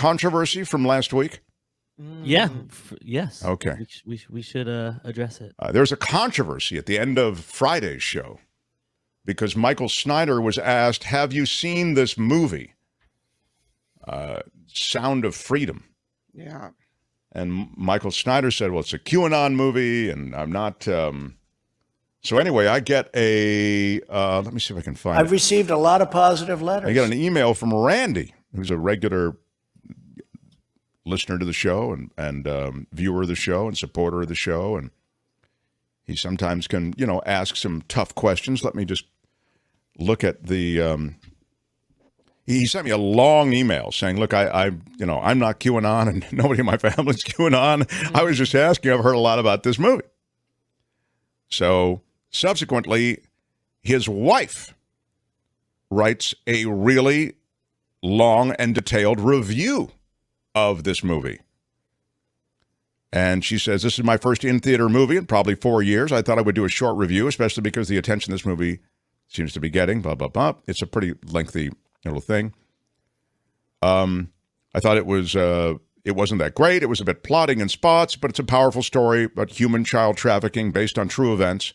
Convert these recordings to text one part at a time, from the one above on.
controversy from last week? Yeah. Yes. Okay. We should address it. There's a controversy at the end of Friday's show because Michael Snyder was asked, have you seen this movie, Sound of Freedom? Yeah. And Michael Snyder said, well, it's a QAnon movie, and I'm not... So anyway, I get a... let me see if I can find I've received a lot of positive letters. I get an email from Randy, who's a regular listener to the show and viewer of the show and supporter of the show. And he sometimes can, ask some tough questions. Let me just look at the... he sent me a long email saying, look, I'm not QAnon and nobody in my family's QAnon. I was just asking. I've heard a lot about this movie. So subsequently, his wife writes a really long and detailed review of this movie. And she says, this is my first in-theater movie in probably 4 years. I thought I would do a short review, especially because the attention this movie seems to be getting, blah, blah, blah. It's a pretty lengthy little thing. I thought it wasn't that great. It was a bit plotting in spots, but it's a powerful story about human child trafficking based on true events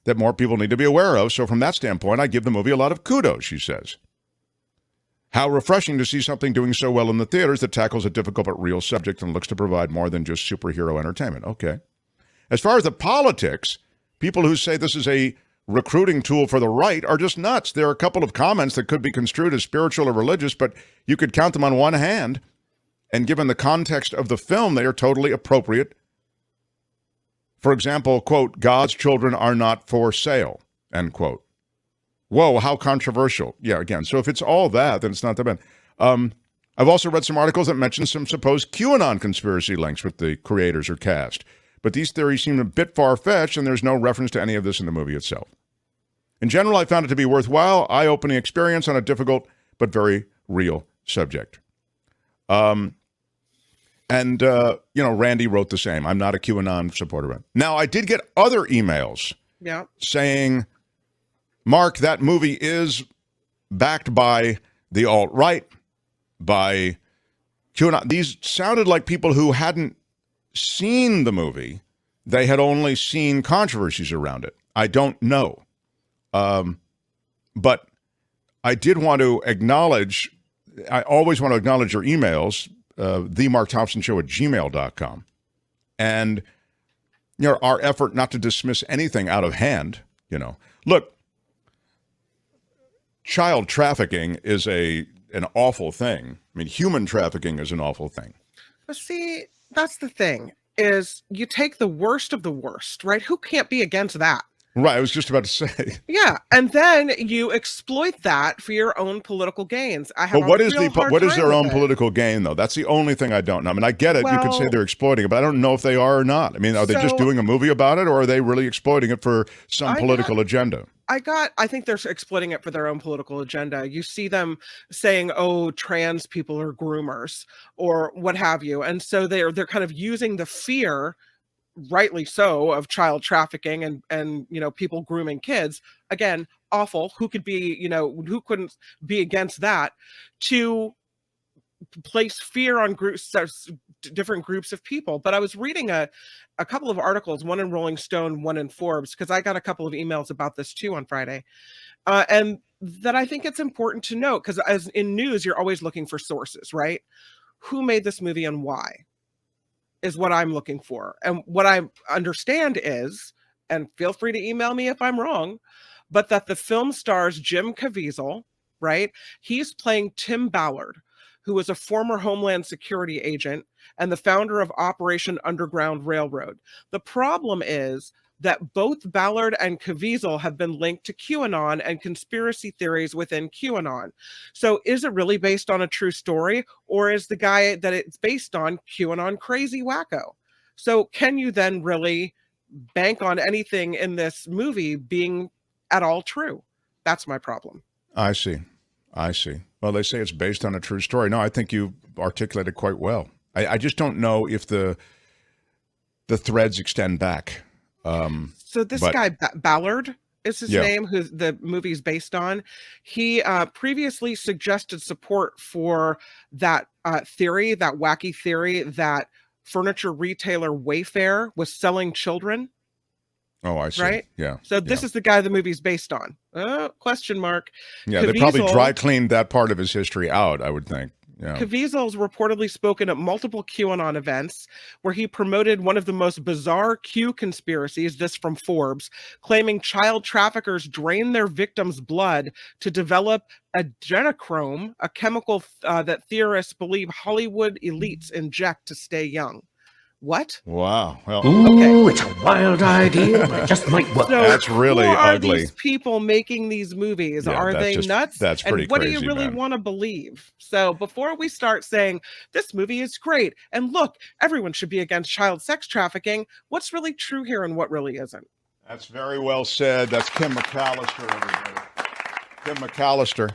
that more people need to be aware of. So from that standpoint, I give the movie a lot of kudos, she says. How refreshing to see something doing so well in the theaters that tackles a difficult but real subject and looks to provide more than just superhero entertainment. Okay. As far as the politics, people who say this is a recruiting tool for the right are just nuts. There are a couple of comments that could be construed as spiritual or religious, but you could count them on one hand. And given the context of the film, they are totally appropriate. For example, quote, God's children are not for sale, end quote. Whoa, how controversial. Yeah, again, so if it's all that, then it's not that bad. I've also read some articles that mention some supposed QAnon conspiracy links with the creators or cast. But these theories seem a bit far-fetched, and there's no reference to any of this in the movie itself. In general, I found it to be worthwhile, eye-opening experience on a difficult but very real subject. Randy wrote the same. I'm not a QAnon supporter. Now, I did get other emails saying, Mark, that movie is backed by the alt-right, by QAnon. These sounded like people who hadn't seen the movie. They had only seen controversies around it. I don't know. But I did want to acknowledge, I always want to acknowledge your emails, themarkthompsonshow@gmail.com. And, our effort not to dismiss anything out of hand, Look, child trafficking is an awful thing. I mean, human trafficking is an awful thing. But see, that's the thing, is you take the worst of the worst, right? Who can't be against that? Right, I was just about to say. Yeah, and then you exploit that for your own political gains. But what is their own political gain, though? That's the only thing I don't know. I mean, I get it. You could say they're exploiting it, but I don't know if they are or not. I mean, are they just doing a movie about it, or are they really exploiting it for some political agenda? I think they're exploiting it for their own political agenda. You see them saying, oh, trans people are groomers or what have you. And so they're kind of using the fear, rightly so, of child trafficking and people grooming kids. Again, awful. Who could be, who couldn't be against that, to place fear on different groups of people. But I was reading a couple of articles, one in Rolling Stone, one in Forbes, because I got a couple of emails about this too on Friday. And that I think it's important to note, because as in news, you're always looking for sources, right? Who made this movie and why is what I'm looking for. And what I understand is, and feel free to email me if I'm wrong, but that the film stars Jim Caviezel, right? He's playing Tim Ballard, who was a former Homeland Security agent and the founder of Operation Underground Railroad. The problem is that both Ballard and Caviezel have been linked to QAnon and conspiracy theories within QAnon. So is it really based on a true story, or is the guy that it's based on QAnon crazy wacko? So can you then really bank on anything in this movie being at all true? That's my problem. I see. Well, they say it's based on a true story. No, I think you articulated quite well. I just don't know if the threads extend back. So this guy Ballard, is his Yeah. name, who the movie's based on. He previously suggested support for that theory, that wacky theory that furniture retailer Wayfair was selling children. Oh, I see. Right? Yeah. So this is the guy the movie's based on. Question mark. Yeah, they probably Caviezel- dry cleaned that part of his history out, I would think. Yeah. Caviezel's reportedly spoken at multiple QAnon events where he promoted one of the most bizarre Q conspiracies, this from Forbes, claiming child traffickers drain their victims' blood to develop adrenochrome, a chemical that theorists believe Hollywood elites inject to stay young. What? Wow. Well, Ooh, it's a wild idea, but it just might work. So That's really who are ugly. these people making these movies? Yeah, Are that's they just- nuts? that's pretty and what do crazy, you really man. want to believe? So before we start saying this movie is great and look, everyone should be against child sex trafficking, what's really true here and what really isn't? that's very well said. That's Kim McAllister, everybody. Kim McAllister.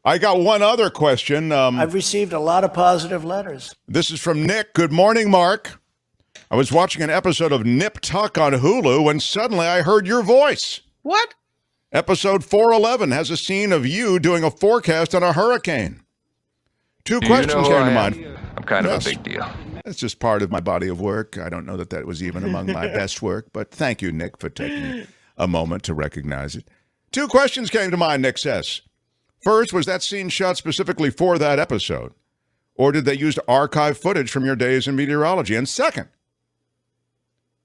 I got one other question. I've received a lot of positive letters. This is from Nick. Good morning, Mark. I was watching an episode of Nip Tuck on Hulu when suddenly I heard your voice. What? Episode 411 has a scene of you doing a forecast on a hurricane. Two questions came to mind. I'm kind Yes. of a big deal. It's just part of my body of work. I don't know that that was even among my best work, but thank you, Nick, for taking a moment to recognize it. Two questions came to mind, Nick says. First, was that scene shot specifically for that episode? Or did they use archive footage from your days in meteorology? And second,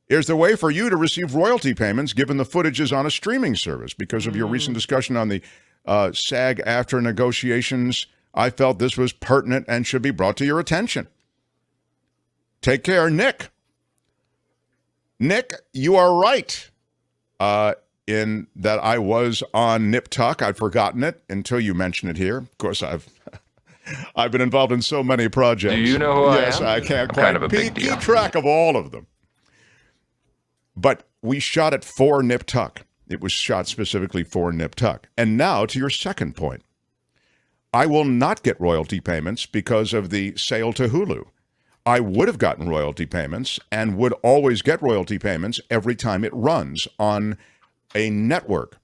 is there a way for you to receive royalty payments given the footage is on a streaming service? Because of your recent discussion on the SAG-AFTRA negotiations, I felt this was pertinent and should be brought to your attention. Take care, Nick. Nick, you are right in that I was on Nip Tuck. I'd forgotten it until you mentioned it here. Of course, I've been involved in so many projects. Do you know who I am? Yes, I can't I'm quite kind of a big deal. keep track of all of them. But we shot it for Nip Tuck. It was shot specifically for Nip Tuck. And now to your second point. I will not get royalty payments because of the sale to Hulu. I would have gotten royalty payments and would always get royalty payments every time it runs on a network.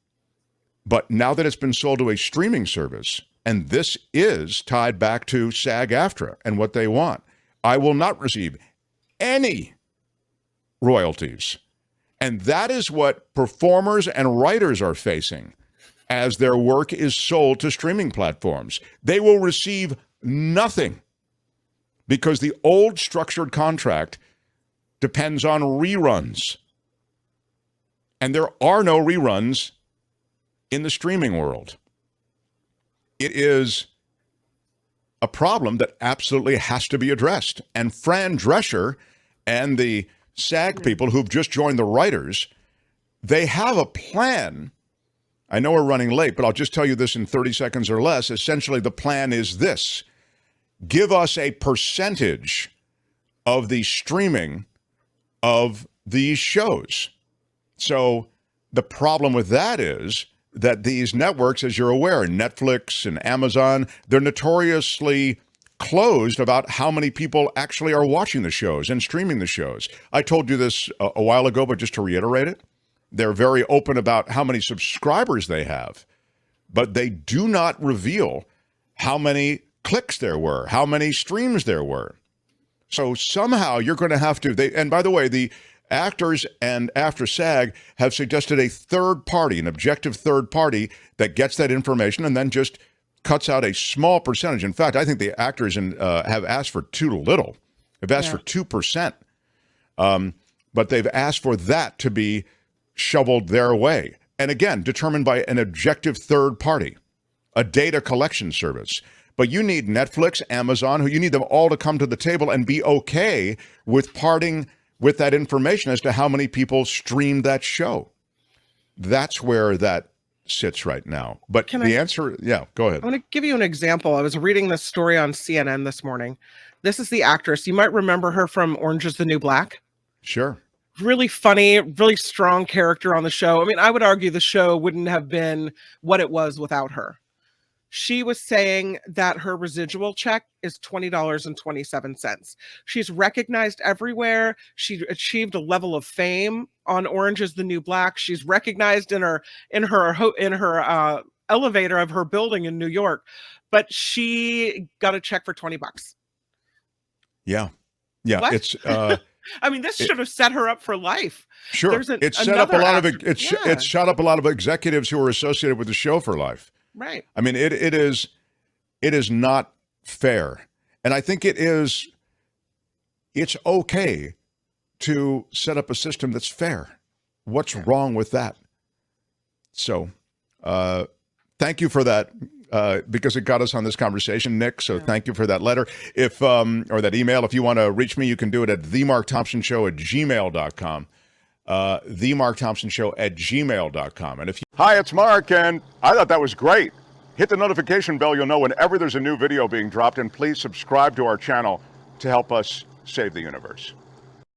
But now that it's been sold to a streaming service, and this is tied back to SAG-AFTRA and what they want, I will not receive any royalties. And that is what performers and writers are facing as their work is sold to streaming platforms. They will receive nothing because the old structured contract depends on reruns. And there are no reruns in the streaming world. It is a problem that absolutely has to be addressed. And Fran Drescher and the SAG people who've just joined the writers, they have a plan. I know we're running late, but I'll just tell you this in 30 seconds or less. Essentially, the plan is this. Give us a percentage of the streaming of these shows. So the problem with that is that these networks, as you're aware, Netflix and Amazon, they're notoriously closed about how many people actually are watching the shows and streaming the shows. I told you this a while ago, but just to reiterate it, they're very open about how many subscribers they have, but they do not reveal how many clicks there were, how many streams there were. So somehow you're going to have to, and by the way, the actors and after SAG have suggested a third party, an objective third party that gets that information and then just cuts out a small percentage. In fact, I think the actors have asked for too little. They've asked for 2%. But they've asked for that to be shoveled their way. And again, determined by an objective third party, a data collection service. But you need Netflix, Amazon, who you need them all to come to the table and be okay with parting with that information as to how many people streamed that show. That's where that sits right now. But answer, yeah, go ahead. I want to give you an example. I was reading this story on CNN this morning. This is the actress. You might remember her from Orange is the New Black. Sure. Really funny, really strong character on the show. I mean, I would argue the show wouldn't have been what it was without her. She was saying that her residual check is $20.27. She's recognized everywhere. She achieved a level of fame on Orange is the New Black. She's recognized in her elevator of her building in New York, but she got a check for $20. Yeah. Yeah. What? It's I mean, this should have set her up for life. sure. There's It's set up a another lot of actor- it's Yeah. shut up a lot of executives who are associated with the show for life. Right. I mean, it is not fair. And I think it's okay to set up a system that's fair. What's wrong with that? So thank you for that, because it got us on this conversation, Nick. So thank you for that letter. If or that email. If you want to reach me, you can do it at themarkthompsonshow@gmail.com. themarkthompsonshow@gmail.com. And if you... Hi, it's Mark, and I thought that was great. Hit the notification bell. You'll know whenever there's a new video being dropped, and please subscribe to our channel to help us save the universe.